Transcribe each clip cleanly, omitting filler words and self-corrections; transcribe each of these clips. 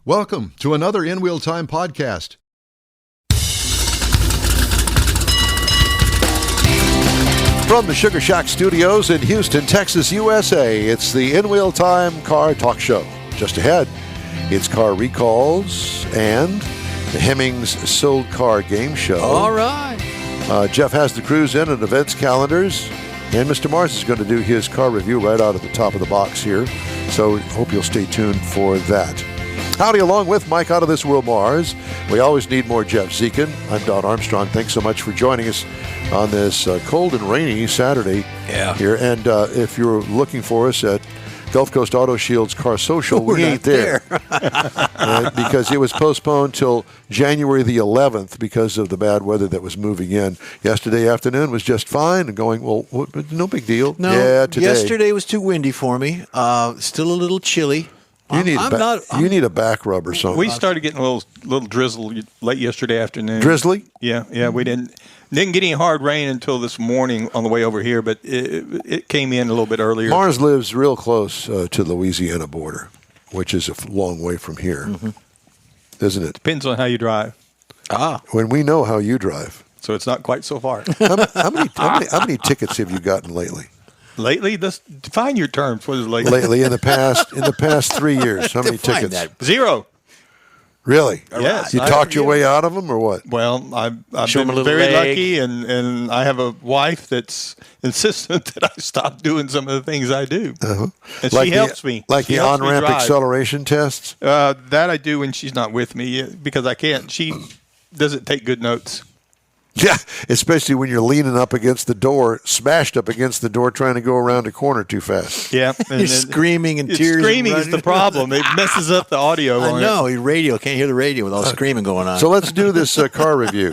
Welcome to another In Wheel Time podcast. From the Sugar Shack Studios in Houston, Texas, USA, it's the In Wheel Time Car Talk Show. Just ahead, it's car recalls and the Hemmings Sold Car Game Show. All right. Jeff has the crews in and events calendars, and Mr. Mars is going to do his car review right out at the top of the box here. So hope you'll stay tuned for that. Howdy, along with Mike Out of This World Mars. We always need more Jeff Zekin. I'm Don Armstrong. Thanks so much for joining us on this cold and rainy Saturday here. And if you're looking for us at Gulf Coast Auto Shield's Car Social, we ain't there. Because it was postponed till January the 11th because of the bad weather that was moving in. Yesterday afternoon was just fine and going, well, no big deal. No, today. Yesterday was too windy for me. Still a little chilly. You need a back rub or something. We started getting a little drizzle late yesterday afternoon. Drizzly? Yeah. We didn't get any hard rain until this morning on the way over here, but it came in a little bit earlier. Mars lives real close to the Louisiana border, which is a long way from here, isn't it? Depends on how you drive. When we know how you drive. So it's not quite so far. How many tickets have you gotten lately? Lately? Define your terms. What is lately? Lately, in the past 3 years, how many tickets? Zero. Really? Yes. You talked your way out of them, or what? Well, I've been very lucky, and I have a wife that's insistent that I stop doing some of the things I do. And she helps me. Like the on-ramp acceleration tests? That I do when she's not with me because I can't. She doesn't take good notes. Yeah, especially when you're leaning up against the door, smashed up against the door, trying to go around a corner too fast. Yeah. You're screaming and tears. Screaming is the problem. It messes up the audio on it. I know. Your radio, can't hear the radio with all the screaming going on. So let's do this car review.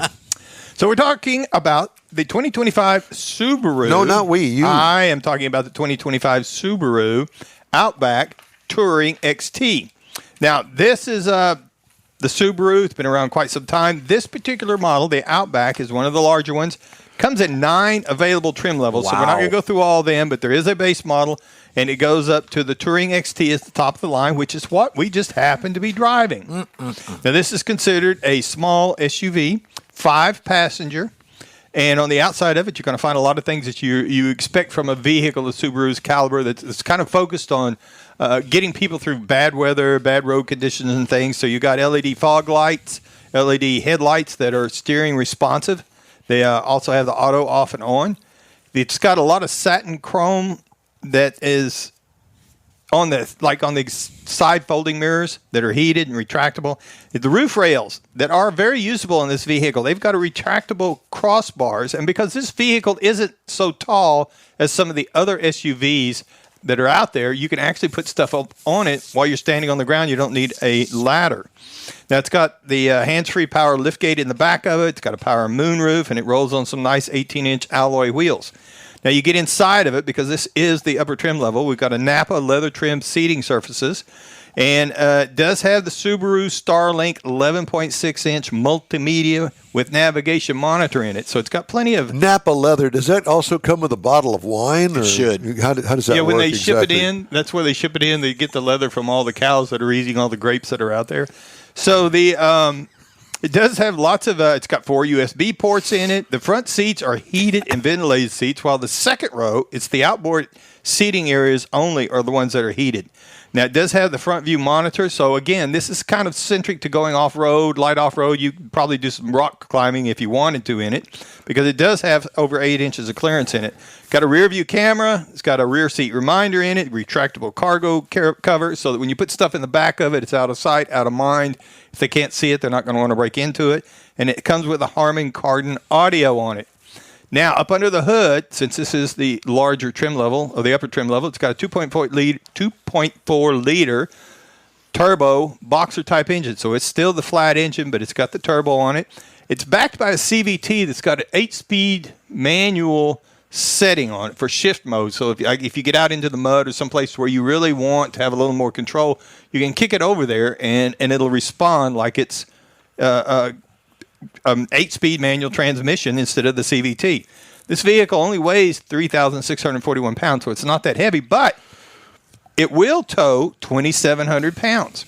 So we're talking about the 2025 Subaru. No, not we. You. I am talking about the 2025 Subaru Outback Touring XT. Now, this is the Subaru. It's been around quite some time. This particular model, the Outback, is one of the larger ones. Comes in 9 available trim levels. Wow. So we're not going to go through all of them, but there is a base model, and it goes up to the Touring XT as the top of the line, which is what we just happen to be driving. Now, this is considered a small SUV, 5-passenger. And on the outside of it, you're going to find a lot of things that you expect from a vehicle of Subaru's caliber that's kind of focused on getting people through bad weather, bad road conditions and things. So you got LED fog lights, LED headlights that are steering responsive. They also have the auto off and on. It's got a lot of satin chrome that is on the side folding mirrors that are heated and retractable. The roof rails that are very usable in this vehicle, they've got a retractable crossbars. And because this vehicle isn't so tall as some of the other SUVs that are out there, you can actually put stuff up on it while you're standing on the ground. You don't need a ladder. Now, it's got the hands-free power liftgate in the back of it. It's got a power moonroof, and it rolls on some nice 18-inch alloy wheels. Now, you get inside of it because this is the upper trim level. We've got a Napa leather-trimmed seating surfaces. And it does have the Subaru Starlink 11.6-inch multimedia with navigation monitor in it. So it's got plenty of... Napa leather, does that also come with a bottle of wine? It should. How does that work? Yeah, when they exactly? ship it in, that's where they ship it in. They get the leather from all the cows that are eating all the grapes that are out there. So it does have lots of... it's got 4 USB ports in it. The front seats are heated and ventilated seats, while the second row, it's the outboard seating areas only are the ones that are heated. Now, it does have the front view monitor. So, again, this is kind of centric to going off-road, light off-road. You could probably do some rock climbing if you wanted to in it because it does have over 8 inches of clearance in it. Got a rear view camera. It's got a rear seat reminder in it, retractable cargo cover so that when you put stuff in the back of it, it's out of sight, out of mind. If they can't see it, they're not going to want to break into it. And it comes with a Harman Kardon audio on it. Now, up under the hood, since this is the larger trim level, or the upper trim level, it's got a 2.4 liter turbo boxer type engine. So it's still the flat engine, but it's got the turbo on it. It's backed by a CVT that's got an 8-speed manual setting on it for shift mode. So if you get out into the mud or someplace where you really want to have a little more control, you can kick it over there and it'll respond like it's 8-speed manual transmission instead of the CVT. This vehicle only weighs 3,641 pounds, so it's not that heavy, but it will tow 2,700 pounds.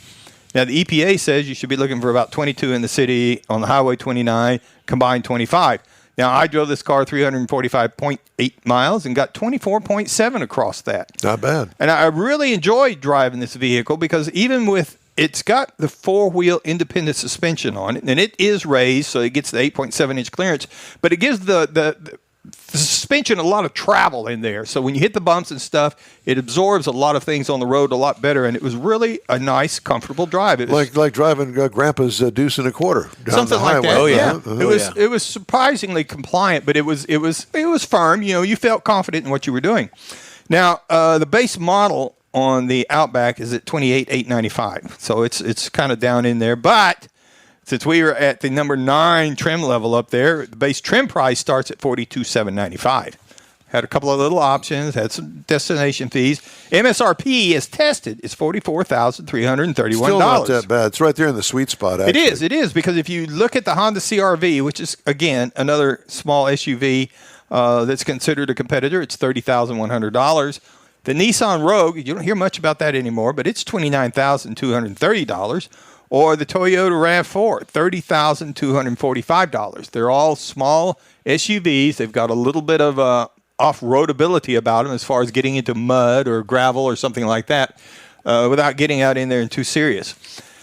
Now, the EPA says you should be looking for about 22 in the city, on the highway 29, combined 25. Now, I drove this car 345.8 miles and got 24.7 across that. Not bad. And I really enjoyed driving this vehicle because even with it's got the four-wheel independent suspension on it, and it is raised, so it gets the 8.7-inch clearance, but it gives the suspension a lot of travel in there. So when you hit the bumps and stuff, it absorbs a lot of things on the road a lot better, and it was really a nice, comfortable drive. It was Like driving Grandpa's deuce and a quarter down something the like highway. that. Oh, yeah. Uh-huh. It was surprisingly compliant, but it was firm. You know, you felt confident in what you were doing. Now, the base model on the Outback is at $28,895, so it's kind of down in there, but since we were at the number 9 trim level up there, the base trim price starts at $42,795. Had a couple of little options, had some destination fees. MSRP, as tested, is $44,331. Still not that bad. It's right there in the sweet spot, actually. It is, because if you look at the Honda CR-V, which is, again, another small SUV that's considered a competitor, it's $30,100. The Nissan Rogue, you don't hear much about that anymore, but it's $29,230. Or the Toyota RAV4, $30,245. They're all small SUVs. They've got a little bit of off-roadability about them as far as getting into mud or gravel or something like that without getting out in there and too serious.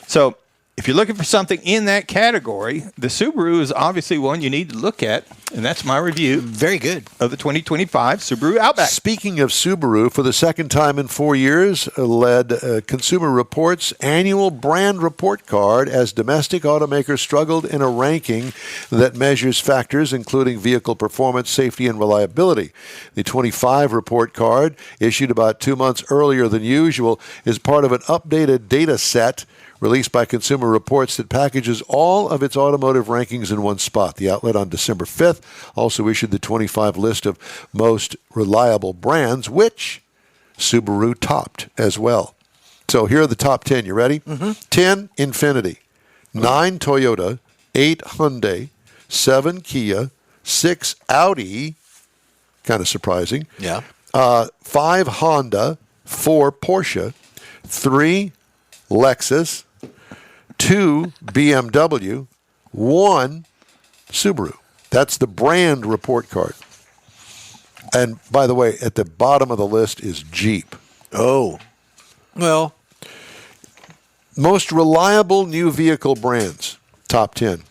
So if you're looking for something in that category, the Subaru is obviously one you need to look at, and that's my review. Very good. Of the 2025 Subaru Outback. Speaking of Subaru, for the second time in 4 years, led Consumer Reports' annual brand report card as domestic automakers struggled in a ranking that measures factors including vehicle performance, safety, and reliability. The 25 report card, issued about 2 months earlier than usual, is part of an updated data set released by Consumer Reports that packages all of its automotive rankings in one spot. The outlet on December 5th also issued the 25 list of most reliable brands, which Subaru topped as well. So here are the top 10. You ready? 10, Infiniti. 9, Toyota. 8, Hyundai. 7, Kia. 6, Audi. Kind of surprising. Yeah. 5, Honda. 4, Porsche. 3, Lexus. 2, BMW. 1, Subaru. That's the brand report card. And by the way, at the bottom of the list is Jeep. Oh. Well. Most reliable new vehicle brands, top 10.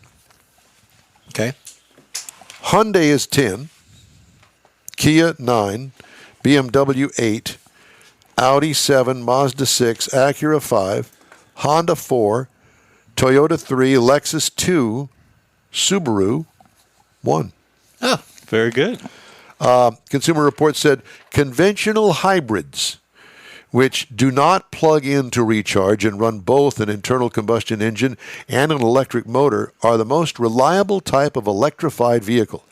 Okay. Hyundai is 10. Kia 9. BMW 8. Audi 7. Mazda 6. Acura 5. Honda 4. Toyota 3. Lexus 2. Subaru 1. Oh. Very good. Consumer Reports said conventional hybrids, which do not plug in to recharge and run both an internal combustion engine and an electric motor, are the most reliable type of electrified vehicle.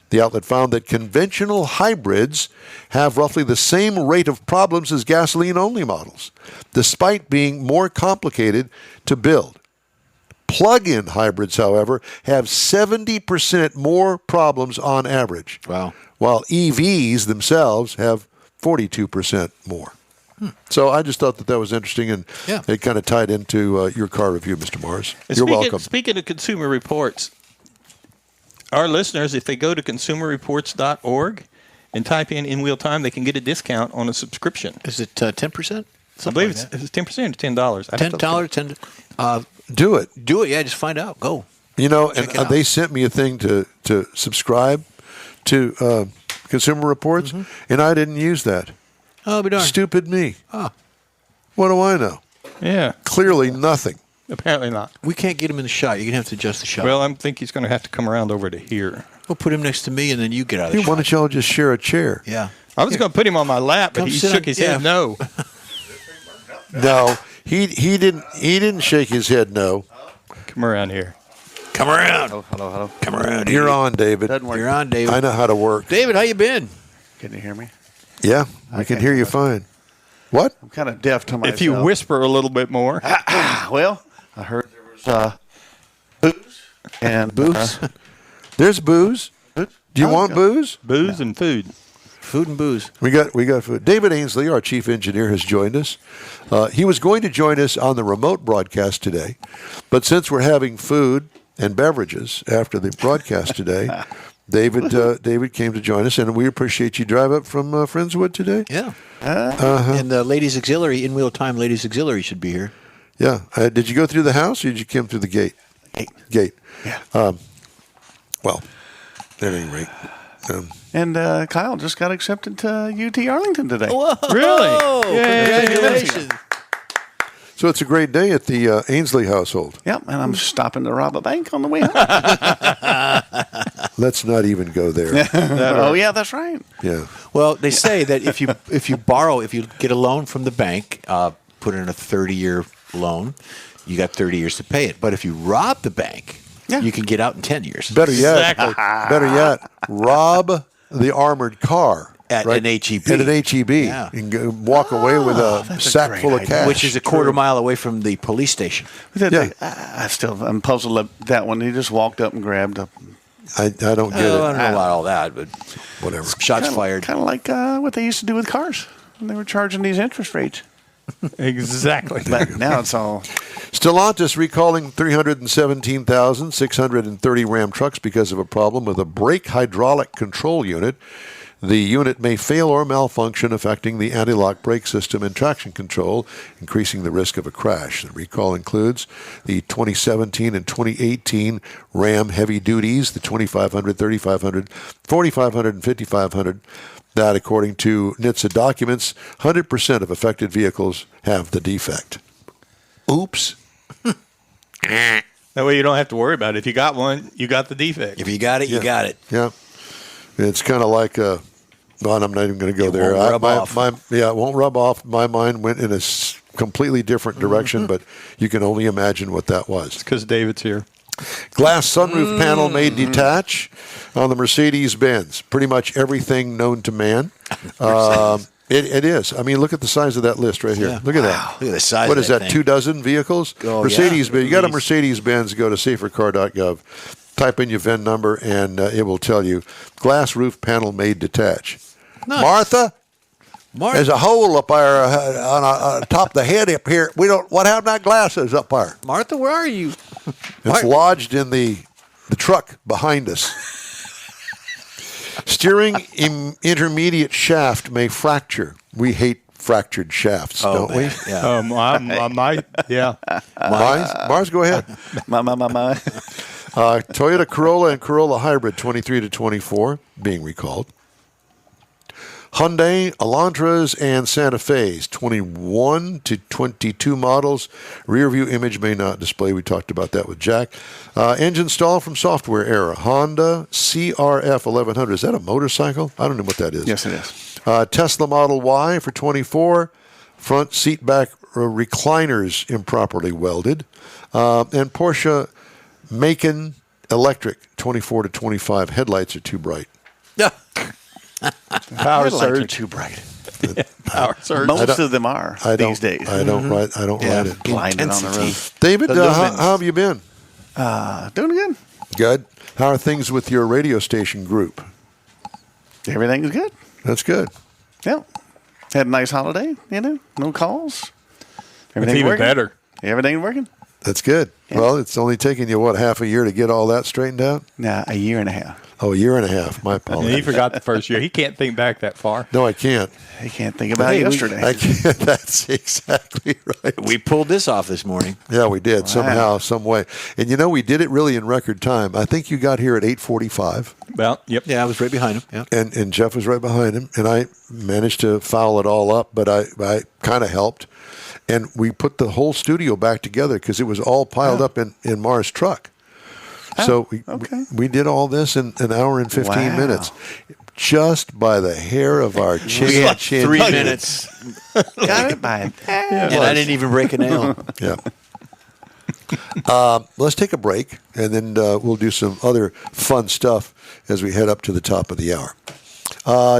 The outlet found that conventional hybrids have roughly the same rate of problems as gasoline-only models, despite being more complicated to build. Plug-in hybrids, however, have 70% more problems on average. Wow. While EVs themselves have 42% more. So I just thought that was interesting, and Yeah. it kind of tied into your car review, Mr. Mars. You're welcome. Speaking of Consumer Reports, our listeners, if they go to consumerreports.org and type in wheel time, they can get a discount on a subscription. Is it 10%? I believe it's 10% or $10. $10, Do it. do it. Yeah, just find out. Go. You know, Check it and out. they sent me a thing to subscribe to Consumer Reports, and I didn't use that. Oh, be darned. Stupid me. Ah. What do I know? Yeah, Clearly nothing. apparently not. We can't get him in the shot. You're going to have to adjust the shot. Well, I think he's going to have to come around over to here. We'll put him next to me, and then you get out of the Hey, shot. why don't y'all just share a chair? Yeah. I was going to put him on my lap, but Come he sit shook on- his yeah. head no. No, he didn't shake his head no. Come around here. Come around. Hello. Come around. You're on, David. Doesn't work. You're on, David. I know how to work. David, how you been? Can you hear me? Yeah, I can hear you fine. What? I'm kind of deaf to myself. If you whisper a little bit more. Well, I heard there was booze and Booze? There's booze. Do you want booze? Booze and food. Food and booze. We got food. David Ainsley, our chief engineer, has joined us. He was going to join us on the remote broadcast today, but since we're having food and beverages after the broadcast today, David came to join us, and we appreciate you drive up from Friendswood today. Yeah. And the Ladies Auxiliary, In Wheel Time Ladies Auxiliary should be here. Yeah. Did you go through the house, or did you come through the gate? Gate. Yeah. Well, at any rate. And Kyle just got accepted to UT Arlington today. Whoa! Really? Yay. Congratulations. So it's a great day at the Ainsley household. Yep, and I'm stopping to rob a bank on the way home. Let's not even go there. Oh, yeah, that's right. Yeah. Well, they say that if you get a loan from the bank, put in a 30-year loan, you got 30 years to pay it. But if you rob the bank, you can get out in 10 years. Better yet, rob the armored car. At an HEB. At an HEB. Yeah. And walk away with a sack full of cash. Which is a quarter mile away from the police station. I'm puzzled at that one. He just walked up and grabbed a... I don't get it. I don't know about all that, but whatever. Shots fired. Kind of like what they used to do with cars when they were charging these interest rates. Exactly. But now it's all... Stellantis recalling 317,630 Ram trucks because of a problem with a brake hydraulic control unit. The unit may fail or malfunction, affecting the anti-lock brake system and traction control, increasing the risk of a crash. The recall includes the 2017 and 2018 Ram heavy duties, the 2500, 3500, 4500, and 5500. That, according to NHTSA documents, 100% of affected vehicles have the defect. Oops. That way you don't have to worry about it. If you got one, you got the defect. If you got it, you got it. Yeah. It's kind of like well, I'm not even going to go there. Won't rub off. It won't rub off. My mind went in a completely different direction, but you can only imagine what that was. It's because David's here. Glass sunroof panel made detach on the Mercedes-Benz. Pretty much everything known to man. It is. I mean, look at the size of that list right here. Yeah. Look at that. Look at the size What of is that that, thing. 2 dozen vehicles? Oh, Mercedes-Benz. yeah. You got a Mercedes-Benz, go to safercar.gov. Type in your VIN number, and it will tell you glass roof panel made detach. Nice. Martha, there's a hole up there on top of the head up here. What happened to that glass is up there? Martha, where are you? It's lodged in the truck behind us. Steering intermediate shaft may fracture. We hate fractured shafts, don't we? Yeah. Mars, go ahead. My. Toyota Corolla and Corolla Hybrid 23 to 24 being recalled. Hyundai Elantras and Santa Fe's 21 to 22 models. Rear view image may not display. We talked about that with Jack. Engine stall from software error. Honda CRF 1100. Is that a motorcycle? I don't know what that is. Yes, it is. Tesla Model Y for 24. Front seat back recliners improperly welded. And Porsche Macan Electric 24 to 25. Headlights are too bright. Yeah. Power Headlights are surge. too bright. Power surge. Most of them are these days. I don't ride it. Blinded on the road. David, how have you been? Doing good. Good. How are things with your radio station group? Everything is good. That's good. Yeah. Had a nice holiday, no calls. It's Everything's even working. better. Everything's working. That's good. Yeah. Well, it's only taken you, half a year to get all that straightened out? Nah, a year and a half. Oh, a year and a half. My And he apologies. forgot the first year. He can't think back that far. No, I can't. I can't think about yesterday. I can't. That's exactly right. We pulled this off this morning. Yeah, we did. Somehow, some way. And we did it really in record time. I think you got here at 8:45. Well, yep. Yeah, I was right behind him. Yeah. And Jeff was right behind him. And I managed to foul it all up, but I kind of helped. And we put the whole studio back together because it was all piled up in Mars' truck. So we did all this in an hour and 15 minutes, just by the hair of our chin. We had 3 minutes. Got it by And I didn't even break a nail. Yeah. Let's take a break, and then we'll do some other fun stuff as we head up to the top of the hour.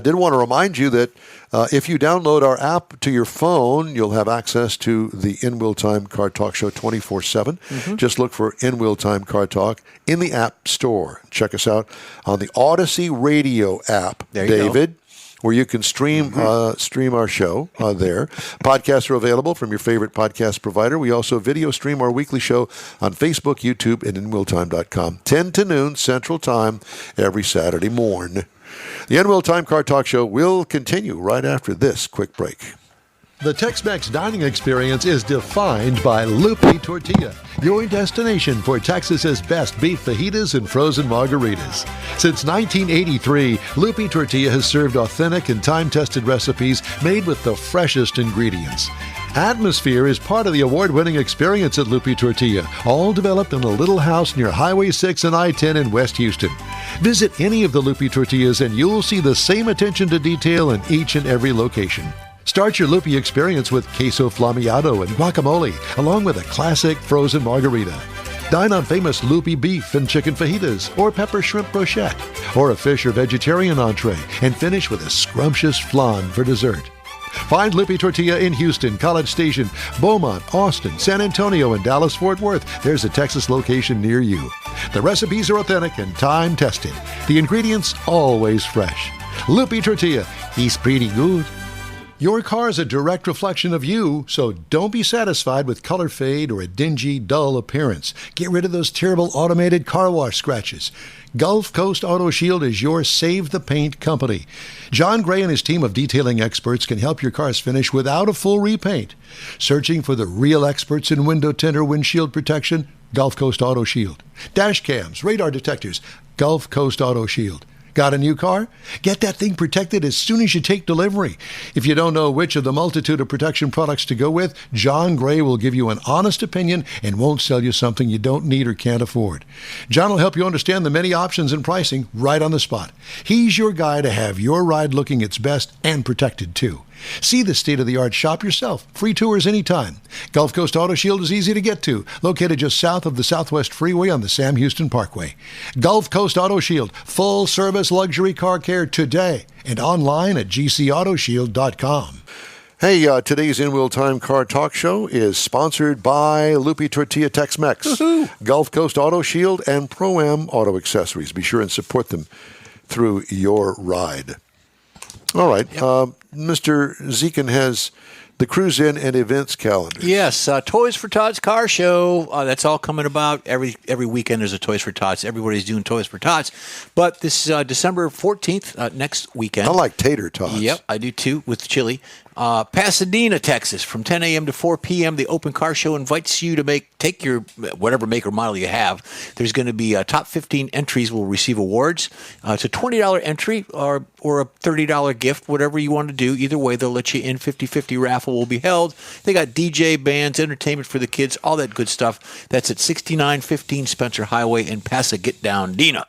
Did want to remind you that if you download our app to your phone, you'll have access to the In Wheel Time Car Talk Show 24/7. Just look for In Wheel Time Car Talk in the App Store. Check us out on the Odyssey Radio app. There you David, where you can stream our show there. Podcasts are available from your favorite podcast provider. We also video stream our weekly show on Facebook, YouTube, and InWheelTime.com, 10 to noon Central Time every Saturday morn. The N-Wheel Time Car Talk Show will continue right after this quick break. The Tex-Mex dining experience is defined by Lupe Tortilla, your destination for Texas's best beef fajitas and frozen margaritas. Since 1983, Lupe Tortilla has served authentic and time-tested recipes made with the freshest ingredients. Atmosphere is part of the award-winning experience at Lupe Tortilla, all developed in a little house near Highway 6 and I-10 in West Houston. Visit any of the Lupe Tortillas and you'll see the same attention to detail in each and every location. Start your Lupe experience with queso flameado and guacamole, along with a classic frozen margarita. Dine on famous Lupe beef and chicken fajitas, or pepper shrimp brochette, or a fish or vegetarian entree, and finish with a scrumptious flan for dessert. Find Lupe Tortilla in Houston, College Station, Beaumont, Austin, San Antonio, and Dallas-Fort Worth. There's a Texas location near you. The recipes are authentic and time-tested. The ingredients always fresh. Lupe Tortilla, he's pretty good. Your car is a direct reflection of you, so don't be satisfied with color fade or a dingy, dull appearance. Get rid of those terrible automated car wash scratches. Gulf Coast Auto Shield is your Save the Paint company. John Gray and his team of detailing experts can help your cars finish without a full repaint. Searching for the real experts in window tint or windshield protection? Gulf Coast Auto Shield. Dash cams, radar detectors? Gulf Coast Auto Shield. Got a new car? Get that thing protected as soon as you take delivery. If you don't know which of the multitude of protection products to go with, John Gray will give you an honest opinion and won't sell you something you don't need or can't afford. John will help you understand the many options and pricing right on the spot. He's your guy to have your ride looking its best and protected too. See the state-of-the-art shop yourself. Free tours anytime. Gulf Coast Auto Shield is easy to get to, located just south of the Southwest Freeway on the Sam Houston Parkway. Gulf Coast Auto Shield, full-service luxury car care today, and online at gcautoshield.com. Hey, today's In-Wheel Time Car Talk Show is sponsored by Lupe Tortilla Tex-Mex, Gulf Coast Auto Shield, and Pro-Am Auto Accessories. Be sure and support them through your ride. All right. Yep. Mr. Zekin has the Cruise In and events calendar. Yes, Toys for Tots car show. That's all coming about. Every weekend there's a Toys for Tots. Everybody's doing Toys for Tots. But this December 14th, next weekend. I like tater tots. Yep, I do too, with chili. Pasadena, Texas, from 10 a.m. to 4 p.m. The Open Car Show invites you to take your whatever make or model you have. There's going to be top 15 entries will receive awards. It's a $20 entry or a $30 gift, whatever you want to do. Either way, they'll let you in. 50-50 raffle will be held. They got DJ, bands, entertainment for the kids, all that good stuff. That's at 6915 Spencer Highway in Pasadena.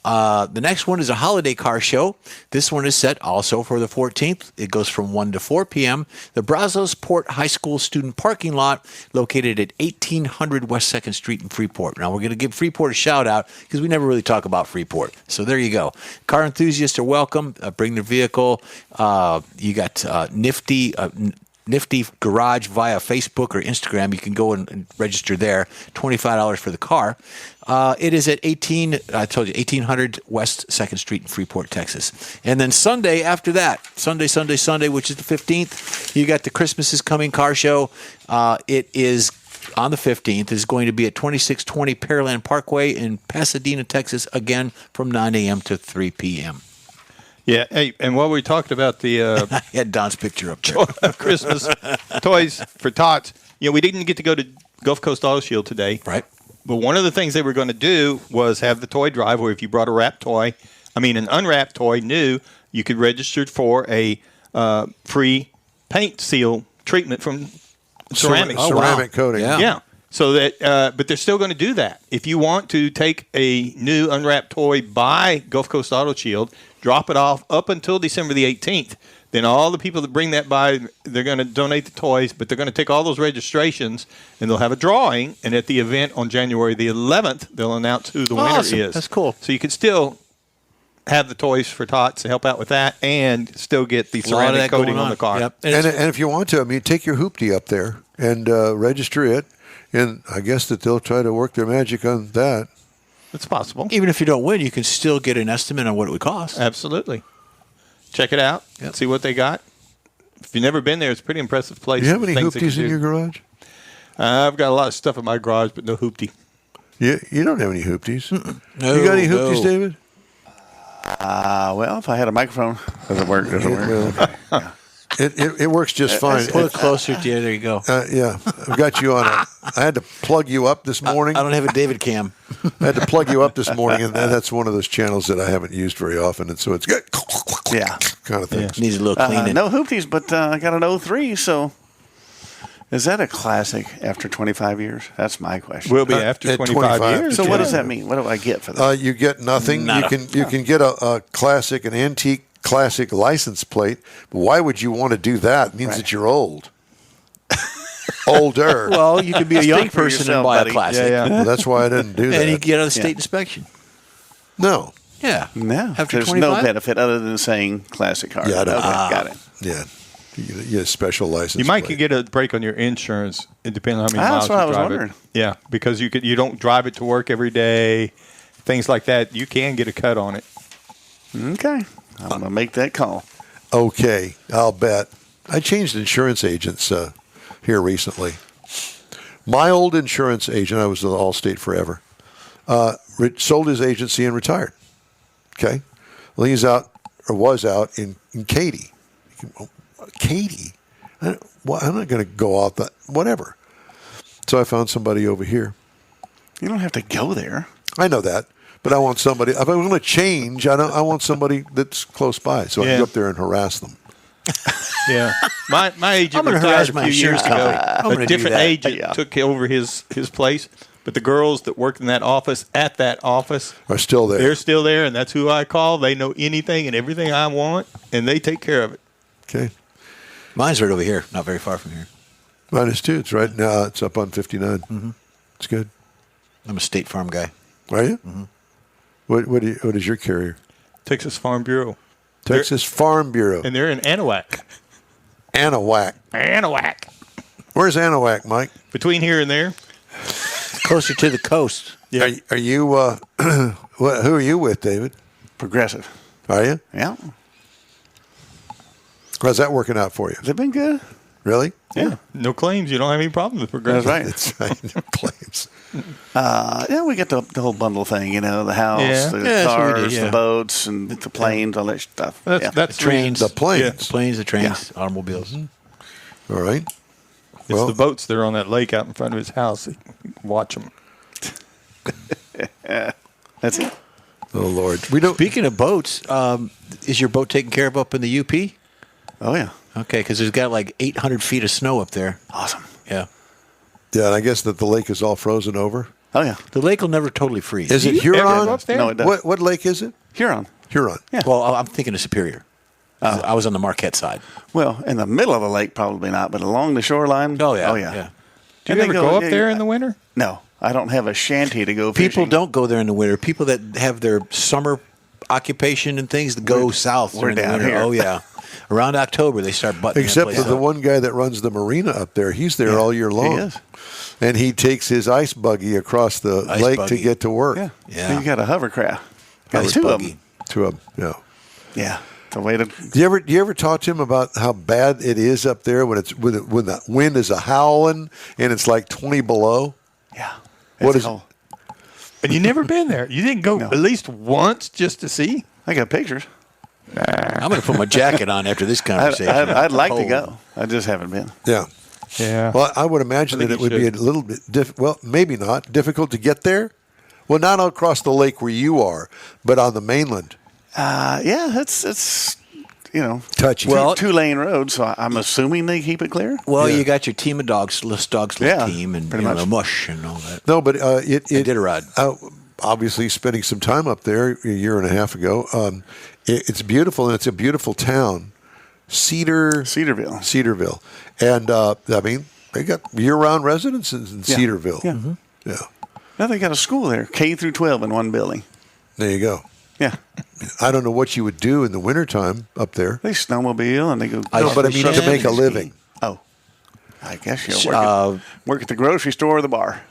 The next one is a holiday car show. This one is set also for the 14th. It goes from 1 to 4 p.m. The Brazos Port High School student parking lot located at 1800 West 2nd Street in Freeport. Now, we're going to give Freeport a shout-out because we never really talk about Freeport. So there you go. Car enthusiasts are welcome. Bring their vehicle. You got Nifty Garage via Facebook or Instagram. You can go and register there. $25 for the car. It is at 1800 West 2nd Street in Freeport, Texas. And then Sunday after that, Sunday, which is the 15th, you got the Christmas is Coming car show. It is on the 15th. Is going to be at 2620 Pearland Parkway in Pasadena, Texas, again from 9 a.m. to 3 p.m. Yeah, hey, and while we talked about the I had Don's picture up there. Christmas Toys for Tots, we didn't get to go to Gulf Coast Auto Shield today. Right. But one of the things they were going to do was have the toy drive where if you brought an unwrapped toy new, you could register for a free paint seal treatment from ceramic. Ceramic coating. Yeah. So that, but they're still going to do that. If you want to take a new unwrapped toy by Gulf Coast Auto Shield, drop it off up until December the 18th. Then all the people that bring that by, they're going to donate the toys, but they're going to take all those registrations, and they'll have a drawing. And at the event on January the 11th, they'll announce who the winner is. That's cool. So you can still have the Toys for Tots to help out with that and still get the ceramic coating on the car. Yep. And if you want to, take your hoopty up there and register it. And I guess that they'll try to work their magic on that. It's possible. Even if you don't win, you can still get an estimate on what it would cost. Absolutely. check it out. Yep. See what they got. If you've never been there, it's a pretty impressive place. Do you have any Things they can hoopties in do. your garage? I've got a lot of stuff in my garage, but no hoopty. You don't have any hoopties. No, You got any hoopties, no. David? Well, if I had a microphone, does it work? Does it work? It works just fine. Pull it closer to you. There you go. Yeah, I've got you on. I had to plug you up this morning. I don't have a David cam. I had to plug you up this morning, and that's one of those channels that I haven't used very often, and so it's good. Yeah. Kind of thing. Yeah. Needs a little cleaning. No hoopties, but I got an 03, so is that a classic after 25 years? That's my question. Will be after at 25 25. years. So what does that mean? What do I get for that? You get nothing. You can get a classic, an antique classic license plate. But why would you want to do that? It means Right. that you're old. Older. Well, you could be a young Speak for person and yourself, buy buddy. a classic. Yeah. Well, that's why I didn't do that. And you get a state inspection. No. Yeah. No, After there's 25? no benefit other than saying classic car. Yeah, I don't- okay, got it. Yeah. You get a special license. You might plate. could get a break on your insurance. It depends on how many That's miles what I you was drive wondering. it. Yeah, because you don't drive it to work every day, things like that. You can get a cut on it. Okay, I'm gonna make that call. Okay, I'll bet. I changed insurance agents here recently. My old insurance agent, I was with Allstate forever, sold his agency and retired. Okay, well, he's out or was out in Katy. Katy, I'm not going to go out that whatever. So I found somebody over here. You don't have to go there. I know that, but I want somebody. If I'm going to change, I want somebody that's close by, so I can Yeah. go up there and harass them. Yeah, my agent I'm gonna retired harass a my few years insurance ago. company. I'm gonna A do different that. agent Yeah. took over his place, but the girls that worked in that office Are still there. they're still there, and that's who I call. They know anything and everything I want, and they take care of it. Okay. Mine's right over here, not very far from here. Mine is too. It's right now. It's up on 59. Mm-hmm. It's good. I'm a State Farm guy. Are you? Mm-hmm. What is your carrier? Texas Farm Bureau, Texas Farm Bureau. and they're in Anahuac. Anahuac. Anahuac, Where's Anahuac, Mike? between here and there. Closer to the coast. Yeah. Are you? Who are you with, David? Progressive. Are you? Yeah. How's that working out for you? Has it been good? Really? Yeah, no claims. You don't have any problem with Progressive. That's right. That's right. No claims. Yeah, we got the whole bundle thing. You know, the house, Yeah. the Yeah, that's what we cars, did, yeah. the boats, and the planes, all that stuff. That's yeah. that's The trains. The planes. Yeah. The planes, the trains, automobiles. All right. It's Well- the boats that are on that lake out in front of his house. Watch them. That's it. Oh Lord. We don't. Speaking of boats, is your boat taken care of up in the UP? Oh yeah, Okay, because there's got like 800 feet of snow up there. awesome. Yeah. Yeah, and I guess that the lake is all frozen over. Oh yeah, The lake will never totally freeze. Is it You ever Huron? go up there? No, it does. What lake is it? Huron. Huron. Yeah. Well, I'm thinking of Superior. I was on the Marquette side. Well, in the middle of the lake, probably not, but along the shoreline. Oh, yeah. Oh yeah. Yeah. Do And you they ever go up yeah, there yeah. in the winter? No, I don't have a shanty to go People fishing. don't go there in the winter. People that have their summer occupation and things go south we're during the down winter. here. Oh, yeah. Around October, they start buttoning Except that for place the up. one guy that runs the marina up there. He's there all year long. is. And he takes his ice buggy across the Ice lake buggy. to get to work. Yeah. Yeah. You got a hovercraft. Got Ice two buggy. of them. To a, yeah. Yeah. The way to. Do you ever talk to him about how bad it is up there when the wind is a howling and it's like 20 below? Yeah. What It's is- cold. And you never been there. You didn't go No. at least once just to see? I got pictures. I'm going to put my jacket on after this conversation. I'd like to Cold. go. I just haven't been. Yeah. Yeah. Well, I would imagine I that think it would you be a little bit well, maybe not difficult to get there. Well, not across the lake where you are, but on the mainland. Yeah, it's Touchy. Well- two-lane road, so I'm assuming they keep it clear. Well, Yeah. you got your team of dogs, list dogs, list Yeah, team, and pretty you know, much. the mush and all that. No, but Iditarod. Obviously, spending some time up there a year and a half ago, it's beautiful and it's a beautiful town, Cedarville. Cedarville, and I mean they got year-round residents in Yeah. Cedarville. Yeah. Yeah, Now they got a school there, K through 12 in one building. there you go. Yeah. I don't know what you would do in the wintertime up there. They snowmobile and they go. No, but I mean to Ski. make a living. Oh, I guess you'll work at the grocery store or the bar.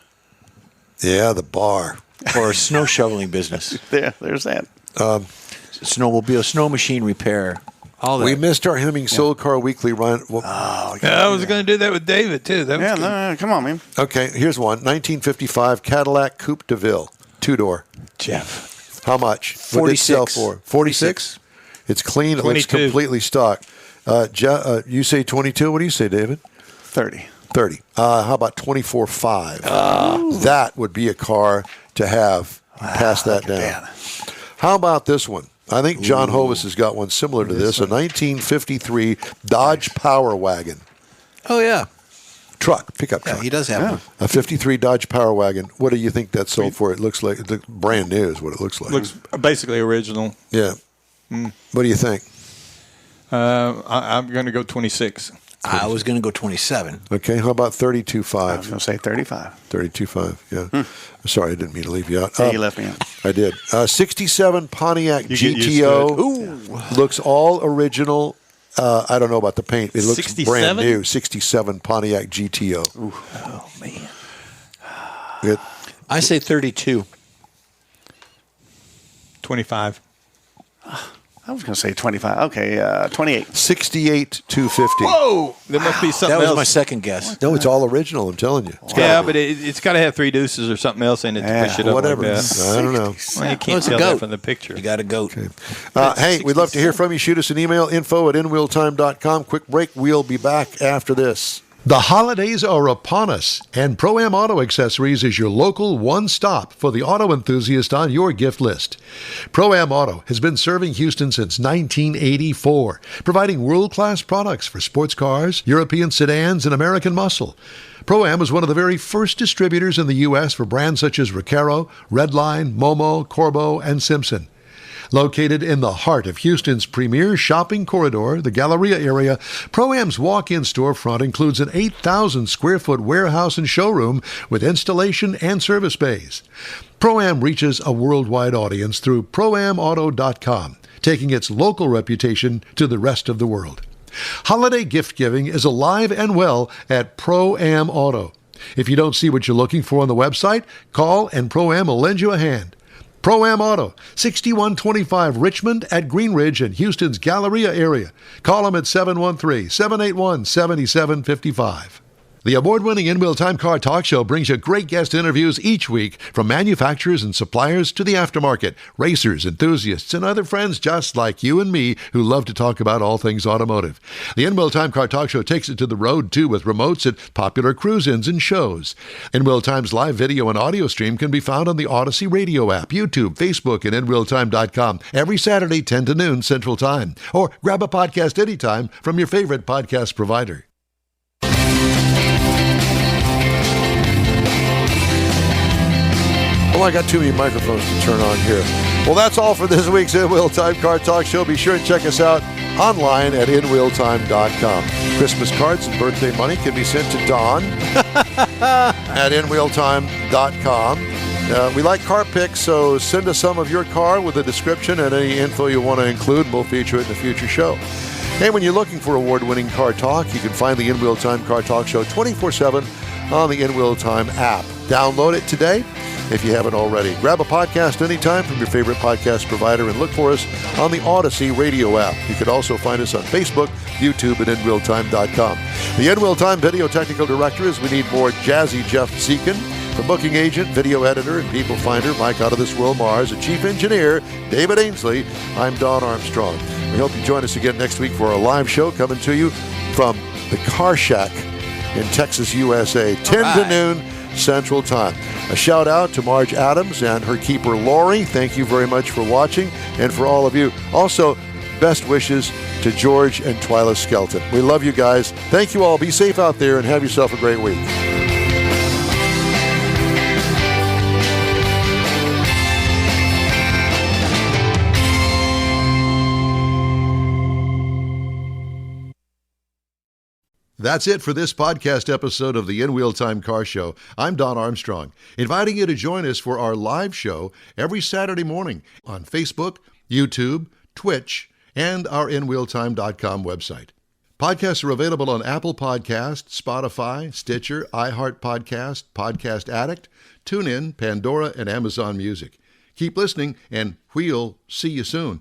Yeah, the bar. Or a snow shoveling business. There's that. Snowmobile, snow machine repair. All that. We missed our Hemming Soul Car Weekly run. Well, I was going to do that with David, too. That was Yeah, good. no, come on, man. okay, here's one. 1955 Cadillac Coupe de Ville, two-door. Jeff. How much? What did it sell 46. for? 46? It's clean. It looks 22. completely stock. You say 22. What do you say, David? 30. 30. How about 24.5? That would be a car to have. Pass that down. that. How about this one? I think John Hovis has got one similar to this. A 1953 Dodge Power Wagon. Oh, yeah. Truck, pickup Yeah, truck. he does have one. A 53 Dodge Power Wagon. What do you think that sold for? It looks like brand new is what it looks like. Looks basically original. Yeah. What do you think? I'm going to go 26. I was going to go 27. Okay, how about I was 32.5? going to say 35. 32.5, yeah. Sorry, I didn't mean to leave you out. Yeah, you left me out. I did. 67 Pontiac You get used to GTO. Looks all original. I don't know about the paint. It looks 67? brand new. 67 Pontiac GTO. Oh, man. It, I say 32. 25. I was going to say 25. Okay, 28. 68 250. Whoa! There must be something That was else. my second guess. No, it's all original. I'm telling you. It's Yeah, but it's got to have 3 deuces or something else in it to push it up. whatever. Like that. I don't know. Well, you can't it's a tell goat. that from the picture. You got a goat. Hey, we'd love to hear from you. Shoot us an email, info@inwheeltime.com. Quick break. We'll be back after this. The holidays are upon us, and Pro-Am Auto Accessories is your local one-stop for the auto enthusiast on your gift list. Pro-Am Auto has been serving Houston since 1984, providing world-class products for sports cars, European sedans, and American muscle. Pro-Am was one of the very first distributors in the U.S. for brands such as Recaro, Redline, Momo, Corbeau, and Simpson. Located in the heart of Houston's premier shopping corridor, the Galleria area, Pro-Am's walk-in storefront includes an 8,000-square-foot warehouse and showroom with installation and service bays. Pro-Am reaches a worldwide audience through ProAmAuto.com, taking its local reputation to the rest of the world. Holiday gift giving is alive and well at Pro-Am Auto. If you don't see what you're looking for on the website, call and Pro-Am will lend you a hand. Pro-Am Auto, 6125 Richmond at Greenridge in Houston's Galleria area. Call them at 713-781-7755. The award-winning In Wheel Time Car Talk Show brings you great guest interviews each week from manufacturers and suppliers to the aftermarket, racers, enthusiasts, and other friends just like you and me who love to talk about all things automotive. The In Wheel Time Car Talk Show takes it to the road, too, with remotes at popular cruise-ins and shows. In Wheel Time's live video and audio stream can be found on the Odyssey radio app, YouTube, Facebook, and InWheelTime.com every Saturday, 10 to noon Central Time. Or grab a podcast anytime from your favorite podcast provider. Oh, I got too many microphones to turn on here. Well, that's all for this week's In Wheel Time Car Talk Show. Be sure and check us out online at inwheeltime.com. Christmas cards and birthday money can be sent to Don at inwheeltime.com. We like car pics, so send us some of your car with a description and any info you want to include. We'll feature it in a future show. And when you're looking for award-winning car talk, you can find the In Wheel Time Car Talk Show 24/7 on the In Wheel Time app. Download it today if you haven't already. Grab a podcast anytime from your favorite podcast provider and look for us on the Odyssey radio app. You can also find us on Facebook, YouTube, and inwheeltime.com. The In Wheel Time video technical director is we need more jazzy Jeff Seekin. The booking agent, video editor, and people finder, Mike Out of This World Mars, and chief engineer, David Ainsley. I'm Don Armstrong. We hope you join us again next week for our live show coming to you from the Car Shack in Texas, USA, 10 to noon Central Time. A shout out to Marge Adams and her keeper, Lori. Thank you very much for watching, and for all of you. Also, best wishes to George and Twyla Skelton. We love you guys. Thank you all. Be safe out there and have yourself a great week. That's it for this podcast episode of the In Wheel Time Car Show. I'm Don Armstrong, inviting you to join us for our live show every Saturday morning on Facebook, YouTube, Twitch, and our InWheelTime.com website. Podcasts are available on Apple Podcasts, Spotify, Stitcher, iHeart Podcast, Podcast Addict, TuneIn, Pandora, and Amazon Music. Keep listening, and we'll see you soon.